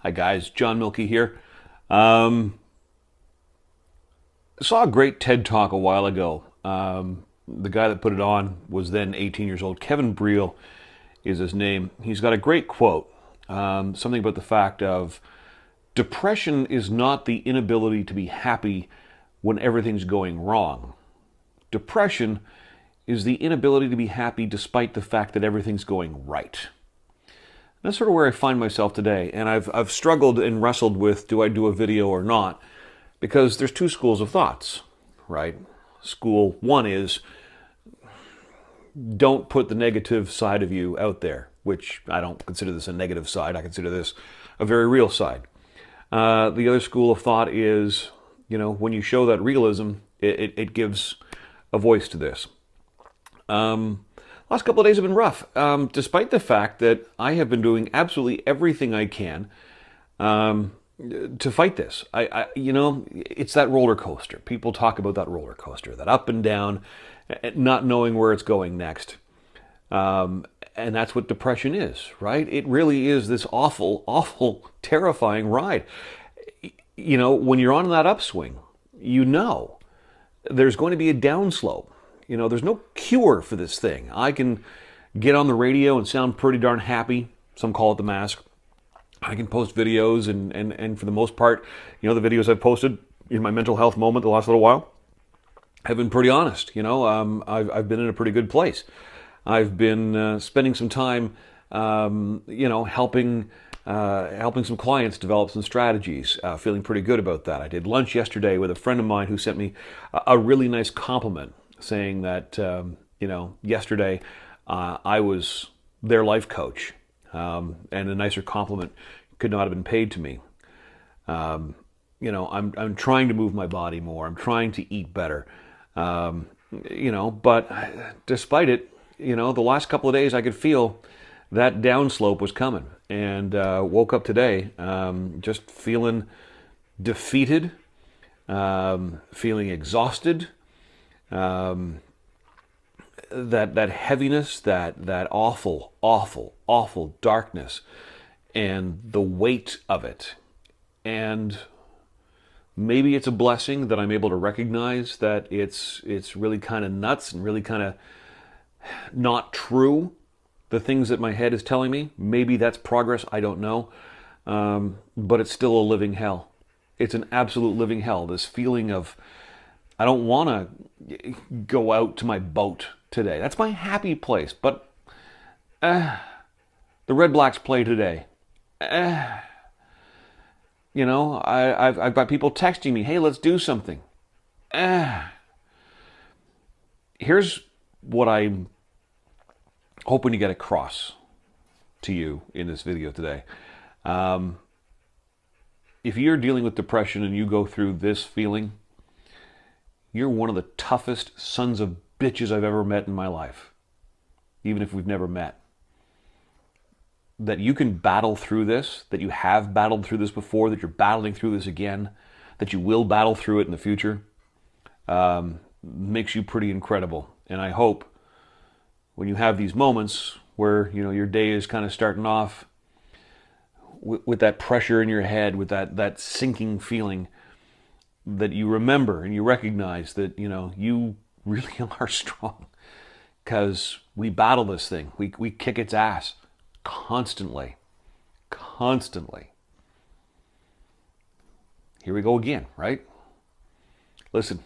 Hi guys, John Milkey here. I saw a great TED Talk a while ago. The guy that put it on was then 18 years old. Kevin Briel is his name. He's got a great quote, something about the fact of depression is not the inability to be happy when everything's going wrong. Depression is the inability to be happy despite the fact that everything's going right. That's sort of where I find myself today, and I've struggled and wrestled with, do I do a video or not? Because there's two schools of thoughts, right? School one is, don't put the negative side of you out there, which I don't consider this a negative side. I consider this a very real side. The other school of thought is, when you show that realism, it gives a voice to this. Last couple of days have been rough, despite the fact that I have been doing absolutely everything I can to fight this. It's that roller coaster. People talk about that roller coaster, that up and down, not knowing where it's going next. And that's what depression is, right? It really is this awful, awful, terrifying ride. When you're on that upswing, there's going to be a downslope. There's no cure for this thing. I can get on the radio and sound pretty darn happy. Some call it the mask. I can post videos, and for the most part, the videos I've posted in my mental health moment the last little while have been pretty honest. I've been in a pretty good place. I've been spending some time, helping some clients develop some strategies, feeling pretty good about that. I did lunch yesterday with a friend of mine who sent me a really nice compliment, saying that, yesterday I was their life coach, and a nicer compliment could not have been paid to me. I'm trying to move my body more. I'm trying to eat better, but despite it, the last couple of days I could feel that downslope was coming, and woke up today just feeling defeated, feeling exhausted. That heaviness, that awful, awful, awful darkness, and the weight of it. And maybe it's a blessing that I'm able to recognize that it's really kind of nuts and really kind of not true, the things that my head is telling me. Maybe that's progress, I don't know. But it's still a living hell. It's an absolute living hell. This feeling of, I don't want to go out to my boat today. That's my happy place. But the Red Blacks play today. I've got people texting me, hey, let's do something. Here's what I'm hoping to get across to you in this video today. If you're dealing with depression and you go through this feeling, you're one of the toughest sons of bitches I've ever met in my life, even if we've never met. That you can battle through this, that you have battled through this before, that you're battling through this again, that you will battle through it in the future, makes you pretty incredible. And I hope when you have these moments where, your day is kind of starting off with that pressure in your head, with that sinking feeling, that you remember and you recognize that, you really are strong, because we battle this thing. We kick its ass constantly. Here we go again, right? Listen,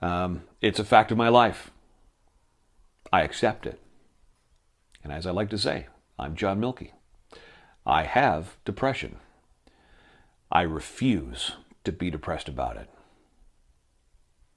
it's a fact of my life. I accept it. And as I like to say, I'm John Milkey. I have depression. I refuse to be depressed about it.